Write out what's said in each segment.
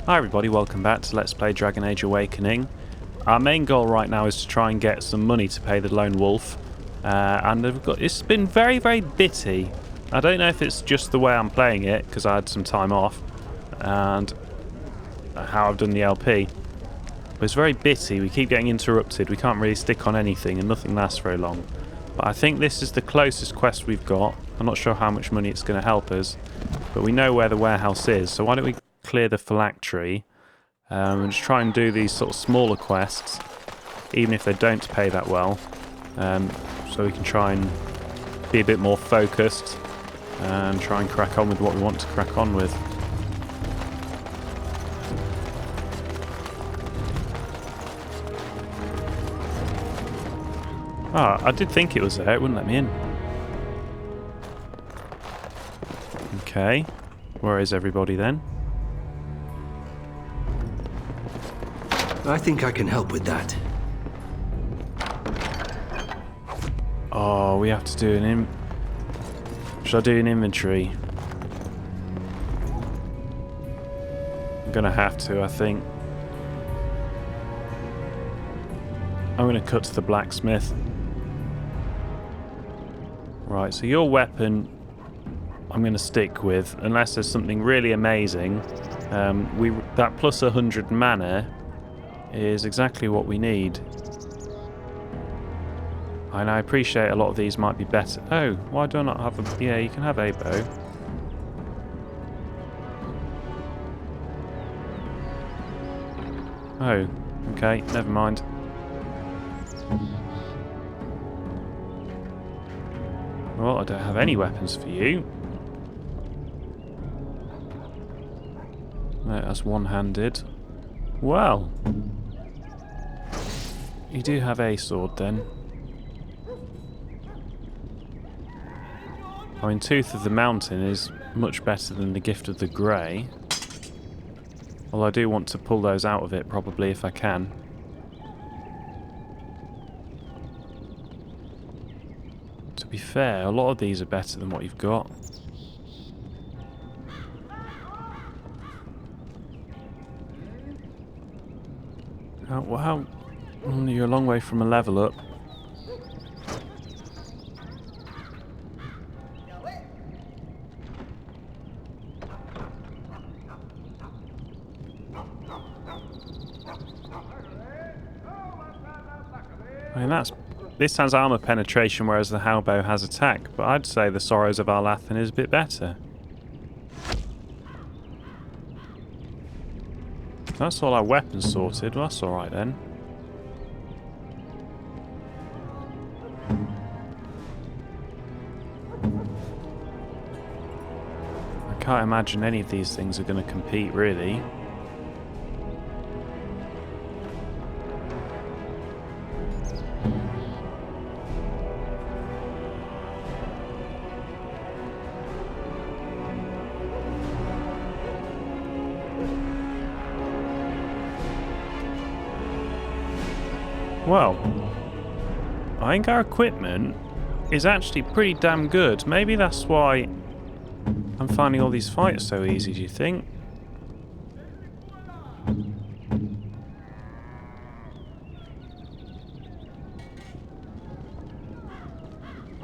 Hi everybody, welcome back to Let's Play Dragon Age Awakening. Our main goal right now is to try and get some money to pay the lone wolf. And it's been very, very bitty. I don't know if it's just the way I'm playing it, because I had some time off, and how I've done the LP. But it's very bitty, we keep getting interrupted, we can't really stick on anything, and nothing lasts very long. But I think this is the closest quest we've got. I'm not sure how much money it's going to help us, but we know where the warehouse is, so why don't we clear the phylactery and just try and do these sort of smaller quests, even if they don't pay that well, so we can try and be a bit more focused and try and crack on with what we want to crack on with. Ah, I did think it was there, it wouldn't let me in. Okay, where is everybody then? I think I can help with that. Oh, we have to do should I do an inventory? I'm gonna have to, I think. I'm gonna cut to the blacksmith. Right, so your weapon I'm gonna stick with, unless there's something really amazing. That plus 100 mana is exactly what we need. And I appreciate a lot of these might be better. Oh, why do I not have a... Yeah, you can have a bow. Oh, okay, never mind. Well, I don't have any weapons for you. No, that's one-handed. Well, you do have a sword then. I mean, Tooth of the Mountain is much better than the Gift of the Grey. Although I do want to pull those out of it, probably, if I can. To be fair, a lot of these are better than what you've got. You're a long way from a level up. I mean, this has armor penetration, whereas the Howe has attack, but I'd say the Sorrows of Arlathan is a bit better. That's all our weapons sorted. Well, that's alright then. I can't imagine any of these things are going to compete, really. Well, I think our equipment is actually pretty damn good. Maybe that's why I'm finding all these fights so easy, do you think?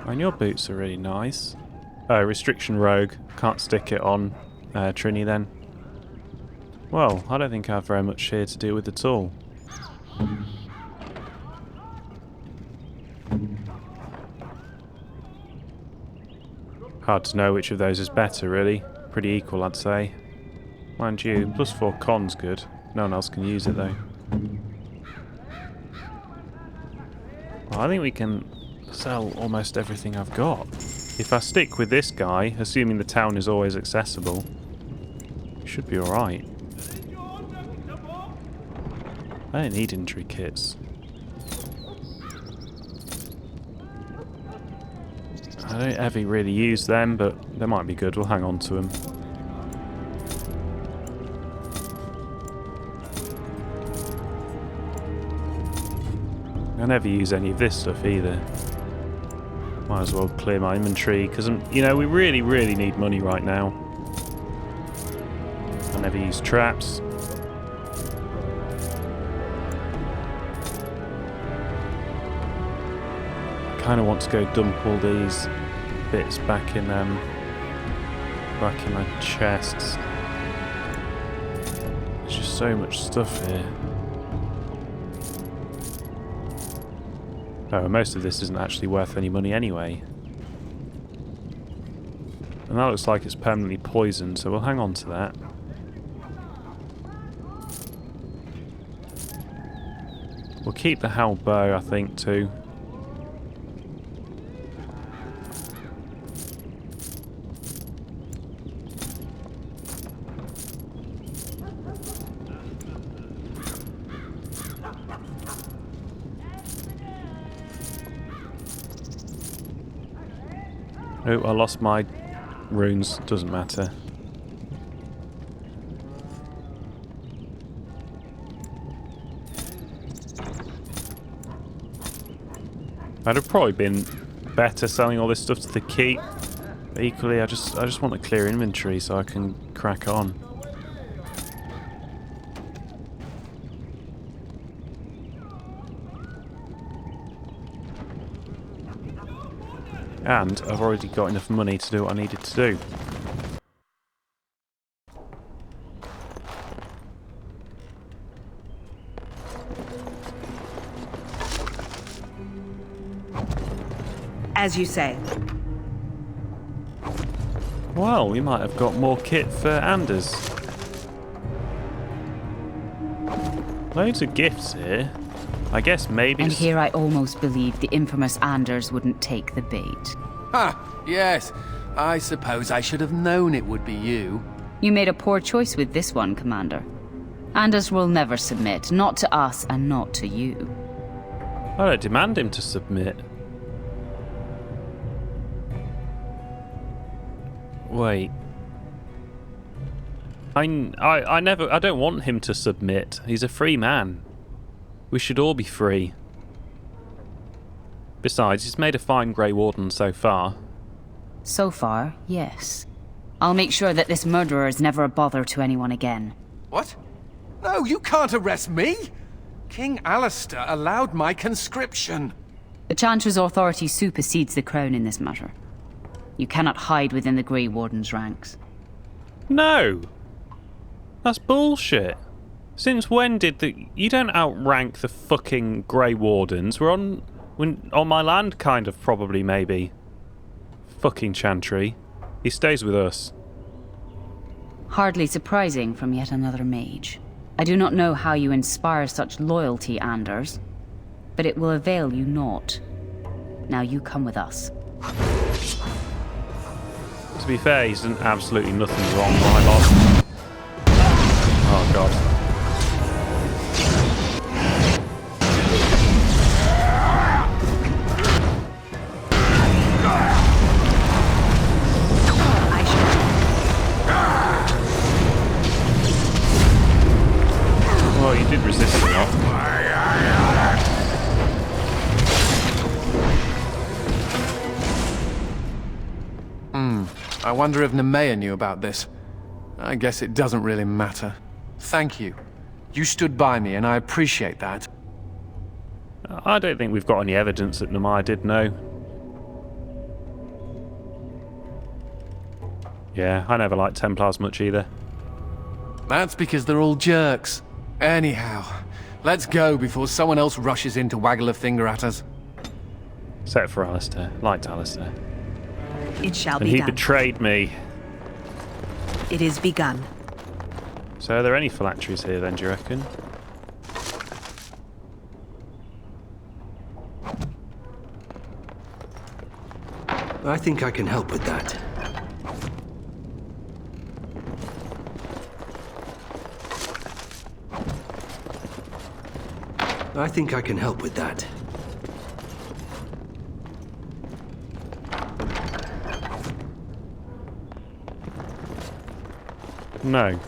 And your boots are really nice. Oh, restriction rogue. Can't stick it on Trini then. Well, I don't think I have very much here to do with at all. Hard to know which of those is better, really. Pretty equal, I'd say. Mind you, plus 4 con's good. No one else can use it, though. Well, I think we can sell almost everything I've got. If I stick with this guy, assuming the town is always accessible, it should be alright. I don't need injury kits. I don't ever really use them, but they might be good. We'll hang on to them. I never use any of this stuff either. Might as well clear my inventory, because, you know, we really, really need money right now. I never use traps. kind of want to go dump all these bits back in my chests. There's just so much stuff here. Oh, most of this isn't actually worth any money anyway. And that looks like it's permanently poisoned, so we'll hang on to that. We'll keep the Howe bow, I think, too. Oh, I lost my runes. Doesn't matter. I'd have probably been better selling all this stuff to the keep. But equally, I just want to clear inventory so I can crack on. And I've already got enough money to do what I needed to do. As you say. Well, we might have got more kit for Anders. Loads of gifts here. I guess maybe... And here I almost believed the infamous Anders wouldn't take the bait. Ha! Yes. I suppose I should have known it would be you. You made a poor choice with this one, Commander. Anders will never submit, not to us and not to you. I don't demand him to submit. Wait. I don't want him to submit. He's a free man. We should all be free. Besides, he's made a fine Grey Warden so far. So far, yes. I'll make sure that this murderer is never a bother to anyone again. What? No, you can't arrest me! King Alistair allowed my conscription. The Chantry's authority supersedes the Crown in this matter. You cannot hide within the Grey Warden's ranks. No! That's bullshit. Since when did the... You don't outrank the fucking Grey Wardens. We're on my land, kind of, probably, maybe. Fucking Chantry. He stays with us. Hardly surprising from yet another mage. I do not know how you inspire such loyalty, Anders, but it will avail you naught. Now you come with us. To be fair, he's done absolutely nothing wrong, my lot. Oh, God. Well, you did resist a lot. I wonder if Nemea knew about this. I guess it doesn't really matter. Thank you. You stood by me, and I appreciate that. I don't think we've got any evidence that Nemea did know. Yeah, I never liked Templars much either. That's because they're all jerks. Anyhow, let's go before someone else rushes in to waggle a finger at us. Except for Alistair. Liked Alistair. It shall And be he done. betrayed me. It is begun. So are there any phylacteries here then, do you reckon? I think I can help with that. I think I can help with that. No.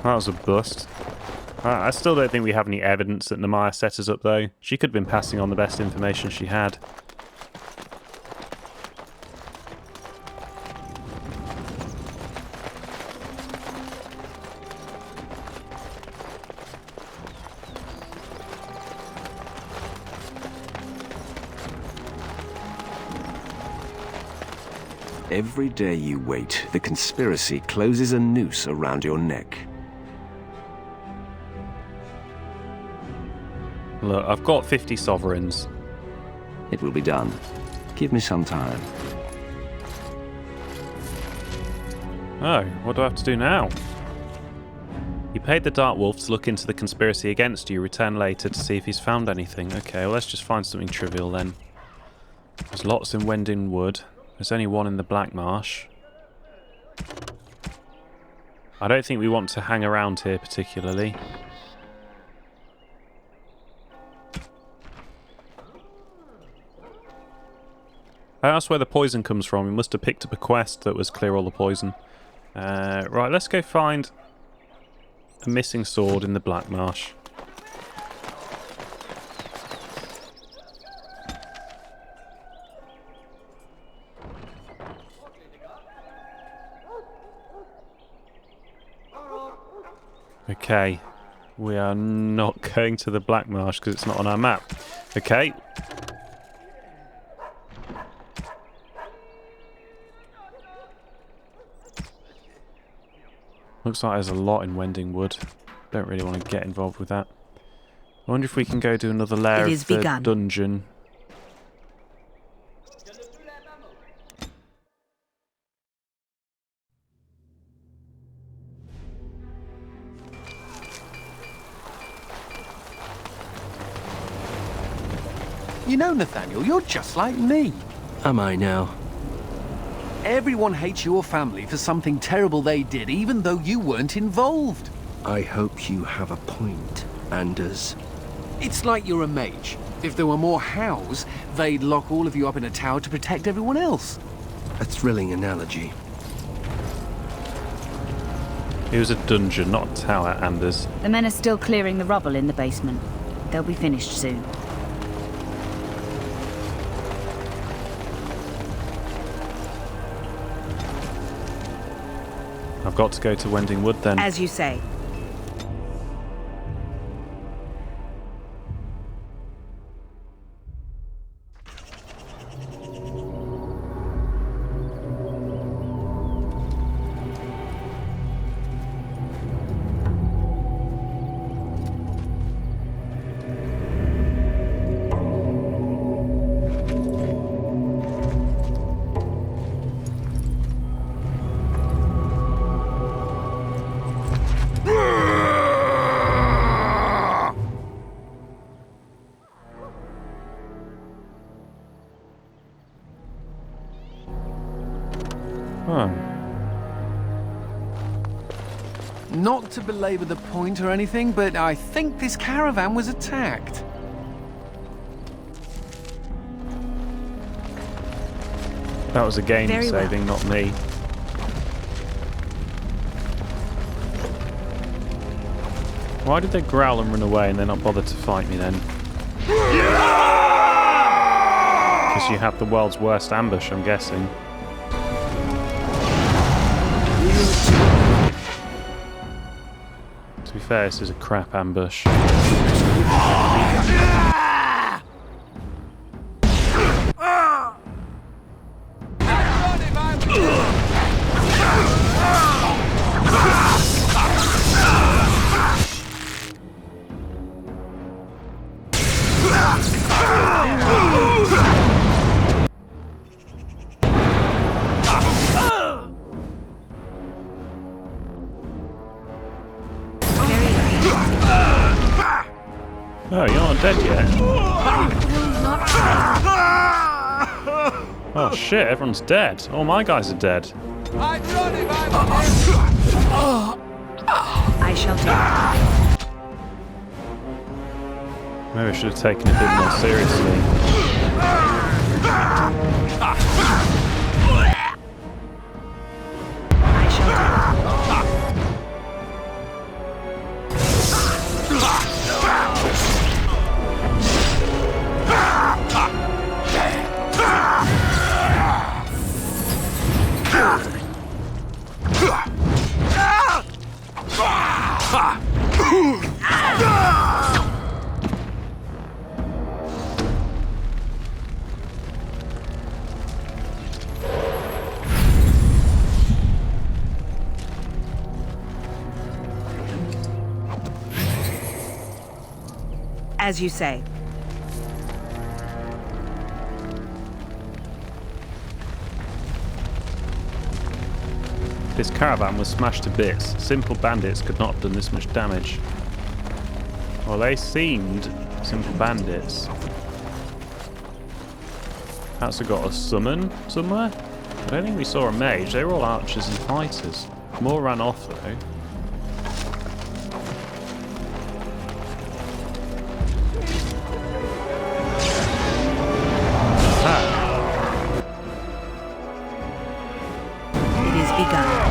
That was a bust. I still don't think we have any evidence that Nemea set us up, though. She could have been passing on the best information she had. Every day you wait, the conspiracy closes a noose around your neck. Look, I've got 50 sovereigns. It will be done. Give me some time. Oh, what do I have to do now? You paid the Dark Wolf to look into the conspiracy against you. Return later to see if he's found anything. Okay, well, let's just find something trivial then. There's lots in Wending Wood. There's only one in the Black Marsh. I don't think we want to hang around here particularly. I asked where the poison comes from. We must have picked up a quest that was clear all the poison. Right, let's go find a missing sword in the Black Marsh. Okay, we are not going to the Black Marsh because it's not on our map. Okay. Looks like there's a lot in Wending Wood. Don't really want to get involved with that. I wonder if we can go to another layer of the dungeon. You know, Nathaniel, you're just like me. Am I now? Everyone hates your family for something terrible they did, even though you weren't involved. I hope you have a point, Anders. It's like you're a mage. If there were more Howes, they'd lock all of you up in a tower to protect everyone else. A thrilling analogy. It was a dungeon, not a tower, Anders. The men are still clearing the rubble in the basement. They'll be finished soon. I've got to go to Wending Wood then. As you say. Not to belabor the point or anything, but I think this caravan was attacked. That was a game saving, not me. Why did they growl and run away and then not bother to fight me then? Because you have the world's worst ambush, I'm guessing. To be fair, this is a crap ambush. Oh, you're not dead yet. Oh shit, everyone's dead. All my guys are dead. I shall do it. Maybe I should have taken it a bit more seriously. I shall do it. As you say. This caravan was smashed to bits. Simple bandits could not have done this much damage. Well, they seemed simple bandits. Perhaps we got a summon somewhere? I don't think we saw a mage. They were all archers and fighters. More ran off though. It is begun.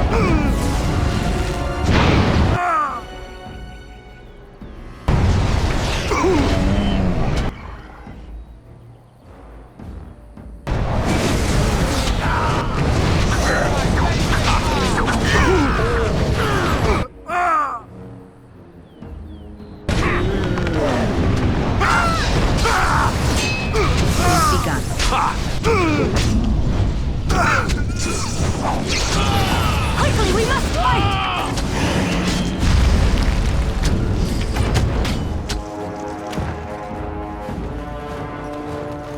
Quickly, we must fight!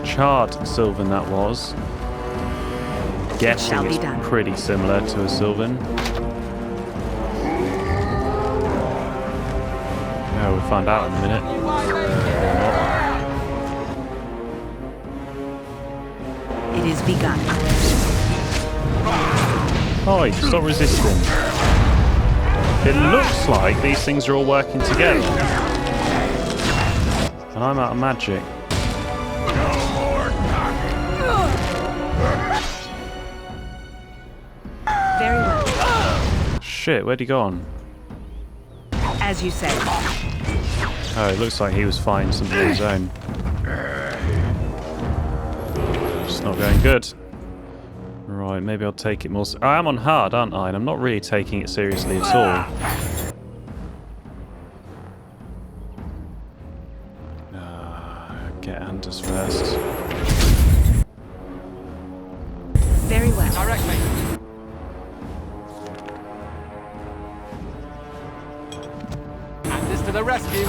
Charred Sylvan that was. Guessing shall be it's done. pretty similar to a Sylvan. Yeah, we'll find out in a minute. It is begun. Oh, stop resisting. It looks like these things are all working together. And I'm out of magic. Very well. Shit, where'd he gone? As you say. Oh, it looks like he was fighting something on his own. It's not going good. Right, maybe I'll take it more... I am on hard, aren't I? And I'm not really taking it seriously at all. Get Anders first. Very well. Direct me. Anders to the rescue.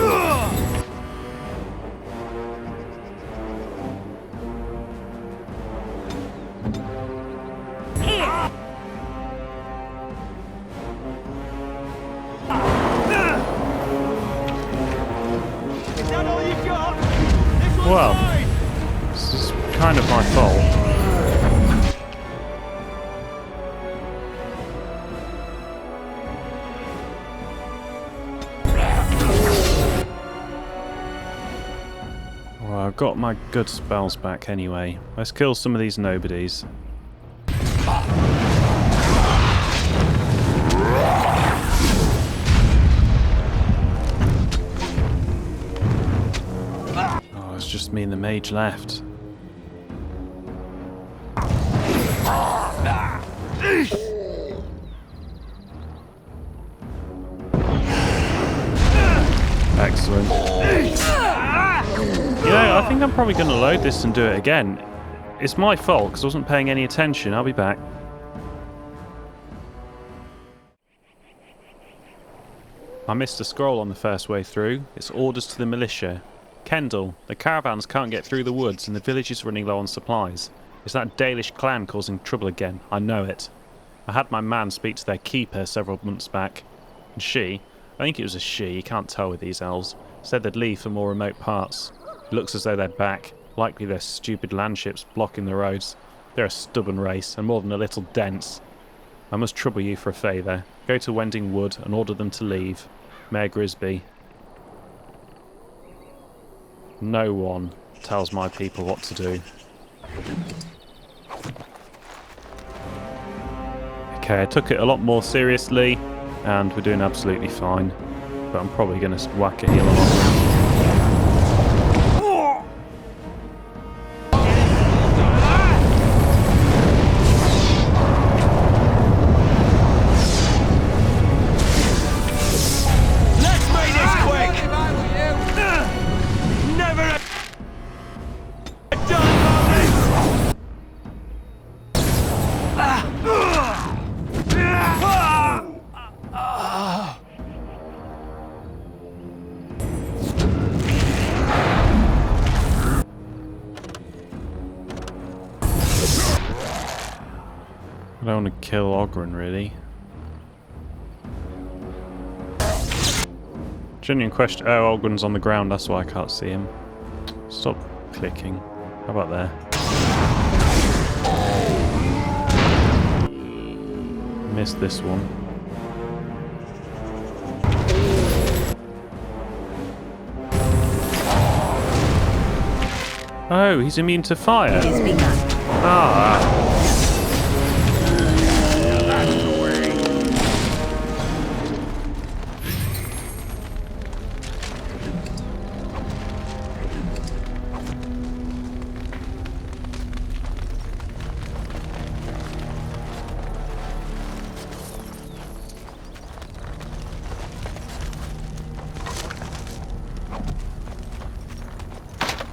Well, this is kind of my fault. Well, I've got my good spells back anyway. Let's kill some of these nobodies. Oh, it's just me and the mage left. Excellent. You know, I think I'm probably going to load this and do it again. It's my fault because I wasn't paying any attention. I'll be back. I missed a scroll on the first way through. It's orders to the militia. Kendall, the caravans can't get through the woods and the village is running low on supplies. It's that Dalish clan causing trouble again. I know it. I had my man speak to their keeper several months back. And she, I think it was a she, you can't tell with these elves, said they'd leave for more remote parts. It looks as though they're back. Likely their stupid landships blocking the roads. They're a stubborn race and more than a little dense. I must trouble you for a favour. Go to Wending Wood and order them to leave. Mayor Grisby. No one tells my people what to do. Okay, I took it a lot more seriously and we're doing absolutely fine. But I'm probably going to whack a heal along them. don't want to kill Ogren, really. Genuine question. Oh, Ogren's on the ground, that's why I can't see him. Stop clicking. How about there? Missed this one. Oh, he's immune to fire. It is begun. Ah.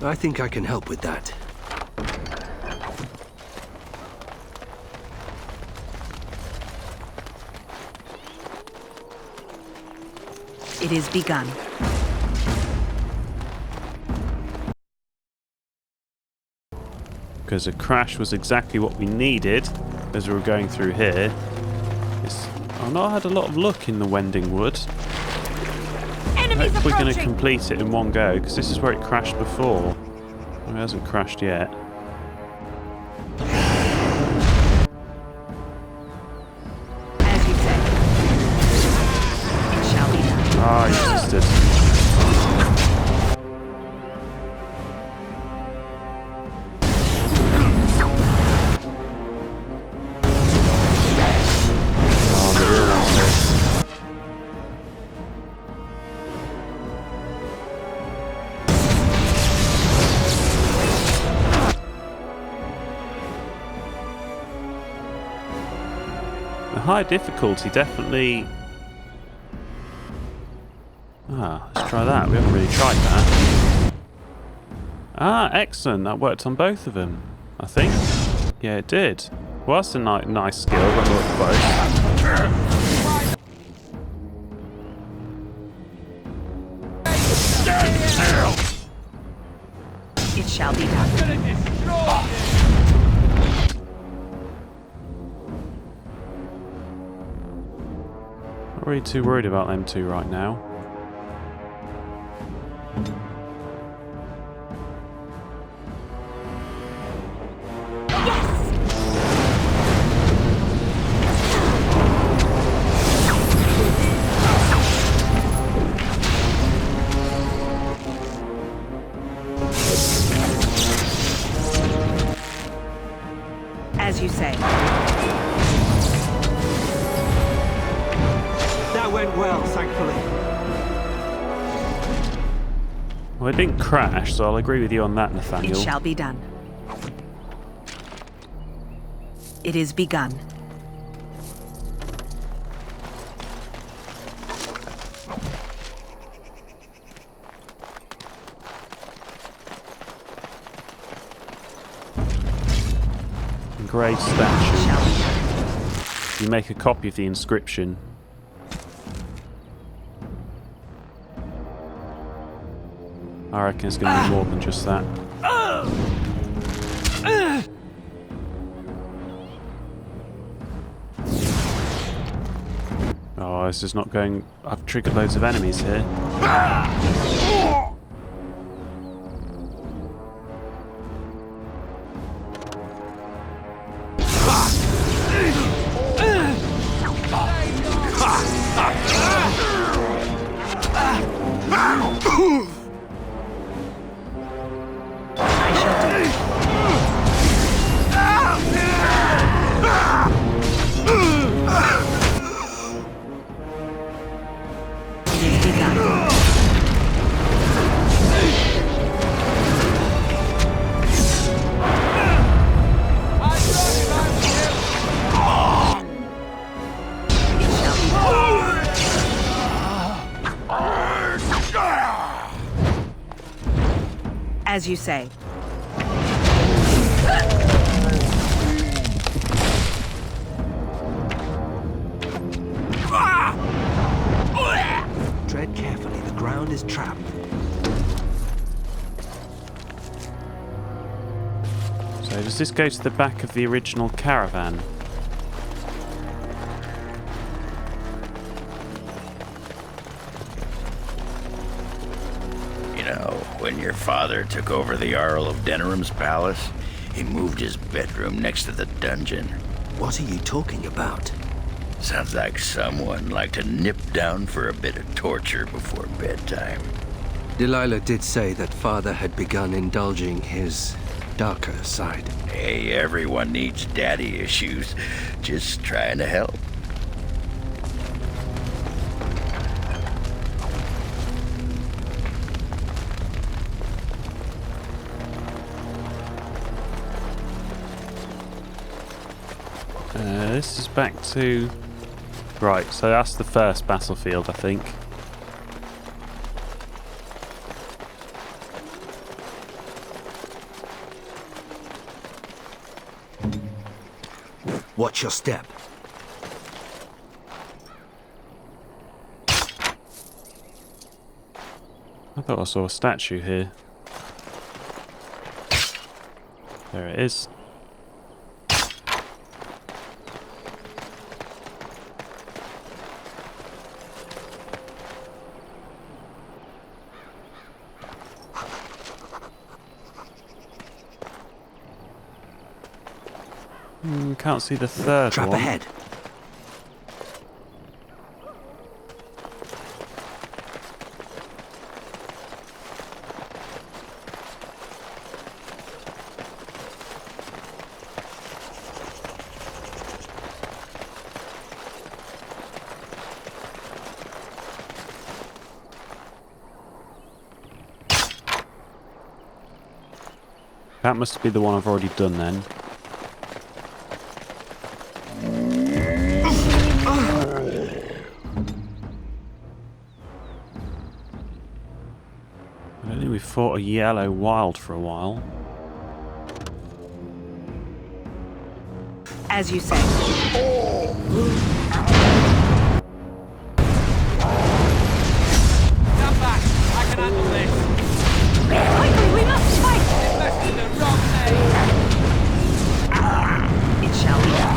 I think I can help with that. It is begun. Because a crash was exactly what we needed as we were going through here. I've not had a lot of luck in the Wending Wood. We're going to complete it in one go, because this is where it crashed before. It hasn't crashed yet. As you say. It shall be done. Ah, you resisted. High difficulty, definitely. Let's try that. We haven't really tried that. Excellent. That worked on both of them, I think. Yeah, it did. Well, that's a nice skill when we're close. It shall be done. Not really too worried about them two right now. As you say. That went well, thankfully. Well, it didn't crash, so I'll agree with you on that, Nathaniel. It shall be done. It is begun. Engraved statue. You make a copy of the inscription. I reckon it's going to be more than just that. Oh, this is not going... I've triggered loads of enemies here. As you say. Tread carefully, the ground is trapped. So does this go to the back of the original caravan? when your father took over the Jarl of Denerim's palace, he moved his bedroom next to the dungeon. What are you talking about? Sounds like someone liked to nip down for a bit of torture before bedtime. Delilah did say that father had begun indulging his darker side. Hey, everyone needs daddy issues. Just trying to help. This is back to... Right, so that's the first battlefield, I think. Watch your step. I thought I saw a statue here. There it is. Can't see the third Trap one. ahead. That must be the one I've already done then. I don't think we fought a yellow wild for a while. As you say. Come back! I can handle this! Quickly, we must fight! Invested in the wrong name! It shall be done.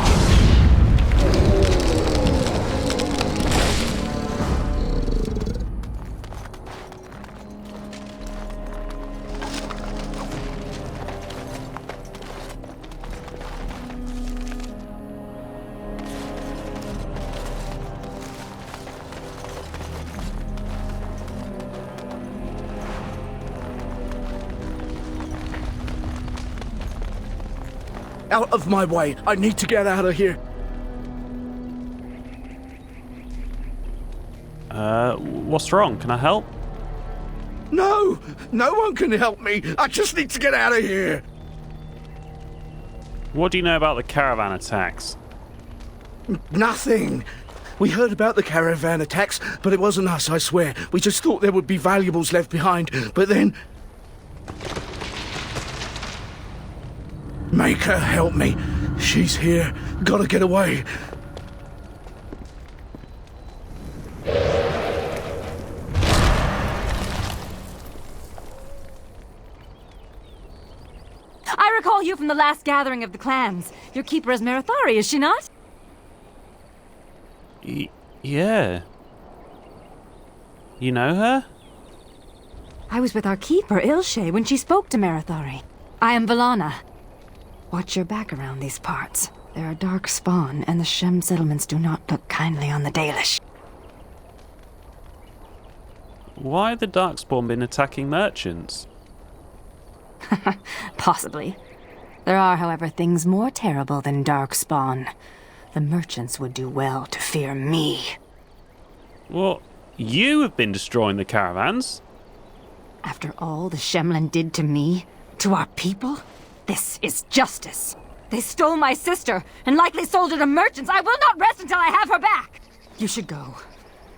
Out of my way! I need to get out of here! What's wrong? Can I help? No! No one can help me! I just need to get out of here! What do you know about the caravan attacks? Nothing! We heard about the caravan attacks, but it wasn't us, I swear. We just thought there would be valuables left behind, but then... Make her help me. She's here. Gotta get away. I recall you from the last gathering of the clans. Your keeper is Marathari, is she not? Yeah. You know her? I was with our keeper, Ilshe, when she spoke to Marathari. I am Valana. Watch your back around these parts. There are dark spawn, and the Shem settlements do not look kindly on the Dalish. Why have the Darkspawn been attacking merchants? Possibly. There are, however, things more terrible than dark spawn. The merchants would do well to fear me. What? You have been destroying the caravans? After all the Shemlin did to me, to our people, this is justice. They stole my sister and likely sold her to merchants. I will not rest until I have her back. You should go.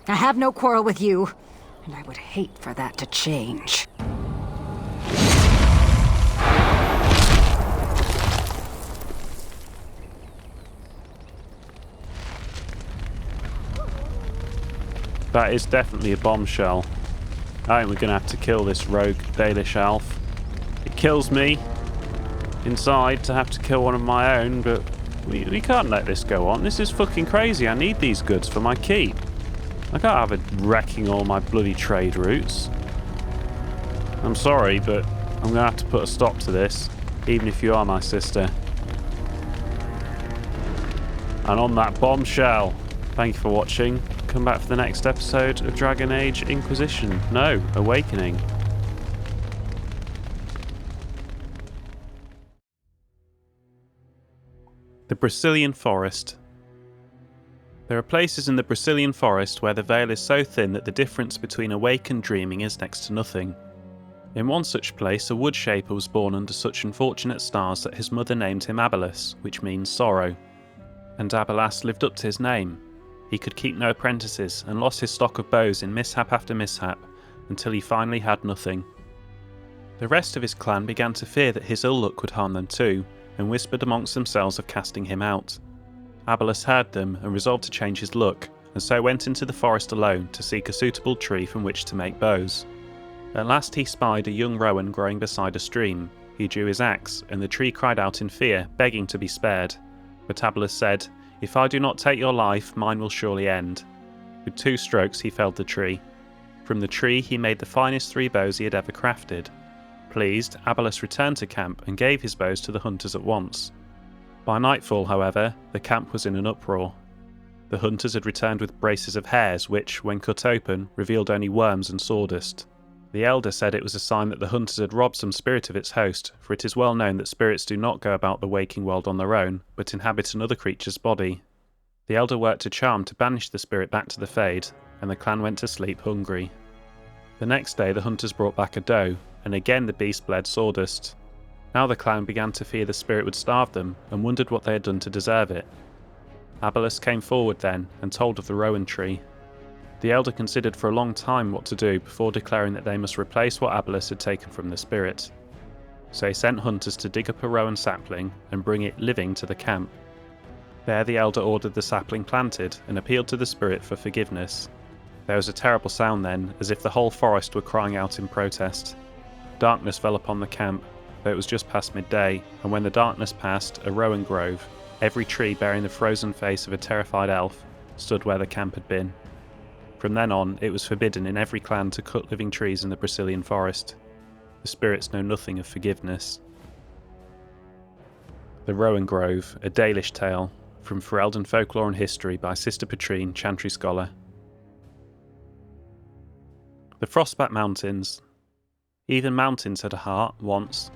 I have no quarrel with you, and I would hate for that to change. That is definitely a bombshell. I think we're going to have to kill this rogue Dalish elf. It kills me inside to have to kill one of my own, but we can't let this go on. This is fucking crazy. I need these goods for my keep. I can't have it wrecking all my bloody trade routes. I'm sorry, but I'm going to have to put a stop to this, even if you are my sister. And on that bombshell, thank you for watching. Come back for the next episode of Dragon Age Inquisition. No, Awakening. The Brazilian Forest. There are places in the Brazilian forest where the veil is so thin that the difference between awake and dreaming is next to nothing. In one such place, a wood shaper was born under such unfortunate stars that his mother named him Abalas, which means sorrow. And Abalas lived up to his name. He could keep no apprentices and lost his stock of bows in mishap after mishap, until he finally had nothing. The rest of his clan began to fear that his ill luck would harm them too, and whispered amongst themselves of casting him out. Abalas heard them and resolved to change his luck, and so went into the forest alone to seek a suitable tree from which to make bows. At last he spied a young rowan growing beside a stream. He drew his axe, and the tree cried out in fear, begging to be spared. But Abalas said, "If I do not take your life, mine will surely end." With 2 strokes he felled the tree. From the tree he made the finest 3 bows he had ever crafted. Pleased, Abalas returned to camp and gave his bows to the hunters at once. By nightfall, however, the camp was in an uproar. The hunters had returned with braces of hares which, when cut open, revealed only worms and sawdust. The elder said it was a sign that the hunters had robbed some spirit of its host, for it is well known that spirits do not go about the waking world on their own, but inhabit another creature's body. The elder worked a charm to banish the spirit back to the Fade, and the clan went to sleep hungry. The next day the hunters brought back a doe, and again the beast bled sawdust. Now the clan began to fear the spirit would starve them, and wondered what they had done to deserve it. Abalas came forward then, and told of the rowan tree. The elder considered for a long time what to do before declaring that they must replace what Abalas had taken from the spirit. So he sent hunters to dig up a rowan sapling and bring it living to the camp. There the elder ordered the sapling planted and appealed to the spirit for forgiveness. There was a terrible sound then, as if the whole forest were crying out in protest. Darkness fell upon the camp, though it was just past midday, and when the darkness passed, a rowan grove, every tree bearing the frozen face of a terrified elf, stood where the camp had been. From then on, it was forbidden in every clan to cut living trees in the Brazilian forest. The spirits know nothing of forgiveness. The Rowan Grove, a Dalish tale, from Ferelden Folklore and History by Sister Petrine, Chantry Scholar. The Frostback Mountains. Even mountains had a heart, once.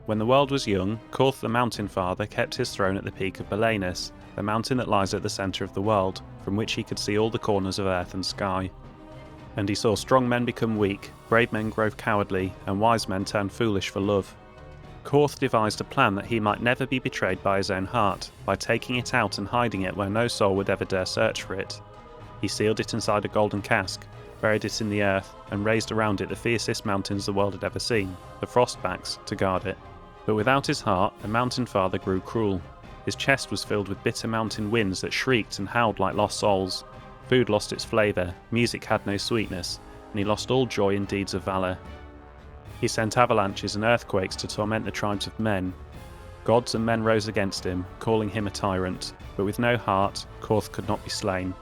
When the world was young, Korth the Mountain Father kept his throne at the peak of Belenus, the mountain that lies at the centre of the world, from which he could see all the corners of earth and sky. And he saw strong men become weak, brave men grow cowardly, and wise men turn foolish for love. Korth devised a plan that he might never be betrayed by his own heart, by taking it out and hiding it where no soul would ever dare search for it. He sealed it inside a golden cask, buried it in the earth, and raised around it the fiercest mountains the world had ever seen, the Frostbacks, to guard it. But without his heart, the Mountain Father grew cruel. His chest was filled with bitter mountain winds that shrieked and howled like lost souls. Food lost its flavour, music had no sweetness, and he lost all joy in deeds of valour. He sent avalanches and earthquakes to torment the tribes of men. Gods and men rose against him, calling him a tyrant, but with no heart, Korth could not be slain.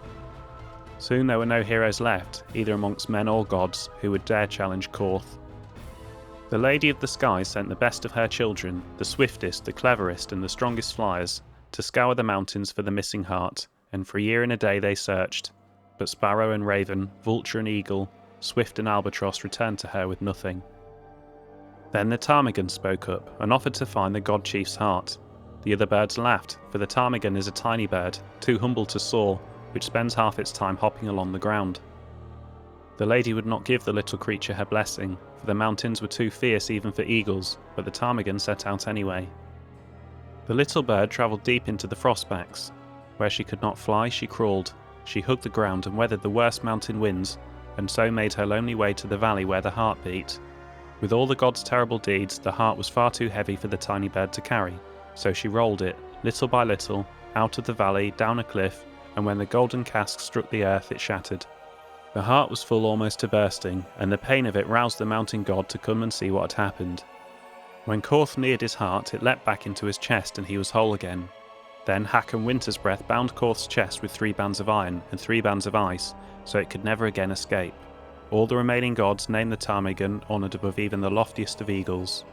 Soon there were no heroes left, either amongst men or gods, who would dare challenge Korth. The Lady of the Sky sent the best of her children, the swiftest, the cleverest, and the strongest flyers, to scour the mountains for the missing heart, and for a year and a day they searched. But sparrow and raven, vulture and eagle, swift and albatross returned to her with nothing. Then the ptarmigan spoke up and offered to find the god chief's heart. The other birds laughed, for the ptarmigan is a tiny bird, too humble to soar, which spends half its time hopping along the ground. The lady would not give the little creature her blessing, for the mountains were too fierce even for eagles, but the ptarmigan set out anyway. The little bird travelled deep into the frostbacks. Where she could not fly, she crawled. She hugged the ground and weathered the worst mountain winds, and so made her lonely way to the valley where the heart beat. With all the god's terrible deeds, the heart was far too heavy for the tiny bird to carry, so she rolled it, little by little, out of the valley, down a cliff, and when the golden cask struck the earth, it shattered. The heart was full almost to bursting, and the pain of it roused the mountain god to come and see what had happened. When Korth neared his heart, it leapt back into his chest and he was whole again. Then Hakon Winter's Breath bound Korth's chest with 3 bands of iron and 3 bands of ice, so it could never again escape. all the remaining gods named the ptarmigan honoured above even the loftiest of eagles.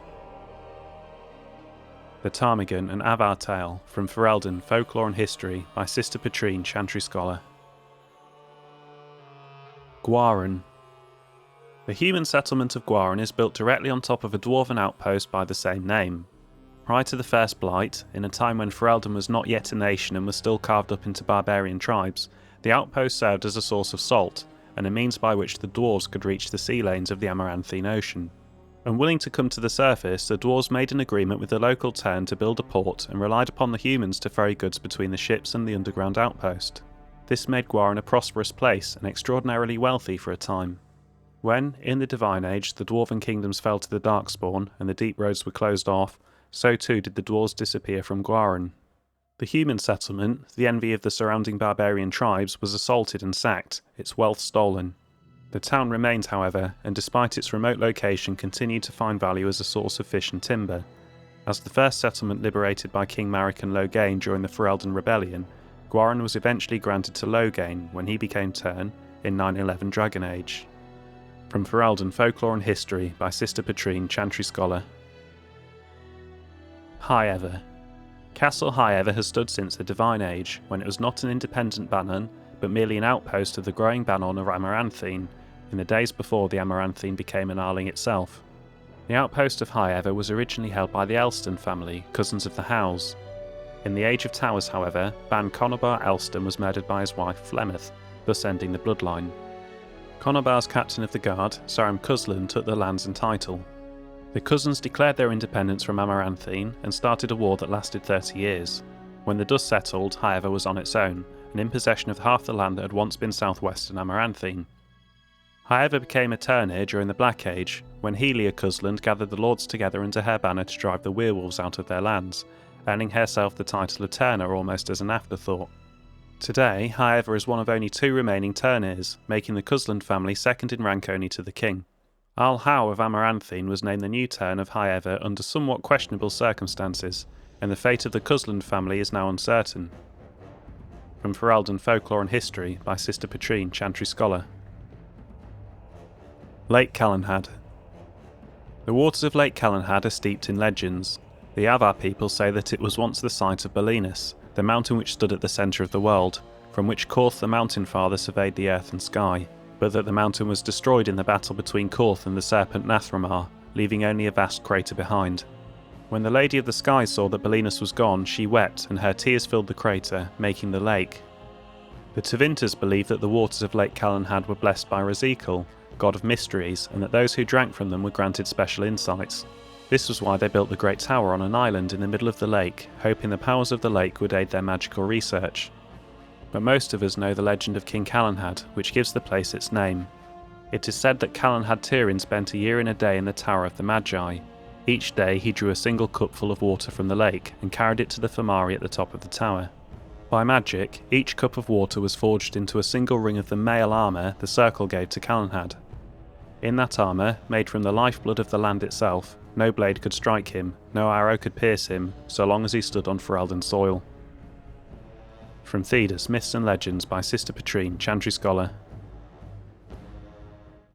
The Ptarmigan, an Avar tale, from Ferelden, Folklore and History, by Sister Petrine, Chantry Scholar. Gwaran. The human settlement of Gwaran is built directly on top of a dwarven outpost by the same name. Prior to the First Blight, in a time when Ferelden was not yet a nation and was still carved up into barbarian tribes, the outpost served as a source of salt, and a means by which the dwarves could reach the sea lanes of the Amaranthine Ocean. Unwilling to come to the surface, the dwarves made an agreement with the local town to build a port and relied upon the humans to ferry goods between the ships and the underground outpost. This made Gwaran a prosperous place and extraordinarily wealthy for a time. When, in the Divine Age, the dwarven kingdoms fell to the Darkspawn and the deep roads were closed off, so too did the dwarves disappear from Gwaran. The human settlement, the envy of the surrounding barbarian tribes, was assaulted and sacked, its wealth stolen. The town remained, however, and despite its remote location continued to find value as a source of fish and timber. As the first settlement liberated by King Maric and Loghain during the Ferelden Rebellion, Gwaran was eventually granted to Loghain when he became Tern in 911 Dragon Age. From Ferelden, Folklore and History by Sister Petrine, Chantry Scholar. Highever. Castle Highever has stood since the Divine Age, when it was not an independent Banon, but merely an outpost of the growing Banon of Amaranthine, in the days before the Amaranthine became an Arling itself. The outpost of Highever was originally held by the Elston family, cousins of the Howes. In the Age of Towers, however, Ban Conobar Elston was murdered by his wife Flemeth, thus ending the bloodline. Conobar's captain of the guard, Saram Cuslan, took the lands and title. The cousins declared their independence from Amaranthine and started a war that lasted 30 years. When the dust settled, Highever was on its own, and in possession of half the land that had once been southwestern Amaranthine. Highever became a Turnir during the Black Age, when Helia Cusland gathered the lords together under her banner to drive the werewolves out of their lands, earning herself the title of Turner almost as an afterthought. Today, Highever is one of only 2 remaining Turnirs, making the Cusland family second in rank only to the king. Arl Howe of Amaranthine was named the new Tern of Highever under somewhat questionable circumstances, and the fate of the Cusland family is now uncertain. From Ferelden, Folklore and History by Sister Petrine, Chantry Scholar. Lake Calenhad. The waters of Lake Calenhad are steeped in legends. The Avar people say that it was once the site of Belinus, the mountain which stood at the centre of the world, from which Korth the Mountain Father surveyed the earth and sky, but that the mountain was destroyed in the battle between Korth and the serpent Nathramar, leaving only a vast crater behind. When the Lady of the Skies saw that Belinus was gone, she wept, and her tears filled the crater, making the lake. The Tevinters believe that the waters of Lake Calenhad were blessed by Razikel, god of mysteries, and that those who drank from them were granted special insights. This was why they built the Great Tower on an island in the middle of the lake, hoping the powers of the lake would aid their magical research. But most of us know the legend of King Calenhad, which gives the place its name. It is said that Calenhad Tyrion spent a year and a day in the Tower of the Magi. Each day he drew a single cupful of water from the lake and carried it to the Fomari at the top of the tower. By magic, each cup of water was forged into a single ring of the mail armour the Circle gave to Calenhad. In that armour, made from the lifeblood of the land itself, no blade could strike him, no arrow could pierce him, so long as he stood on Ferelden soil. From Thedas, Myths and Legends by Sister Petrine, Chantry Scholar.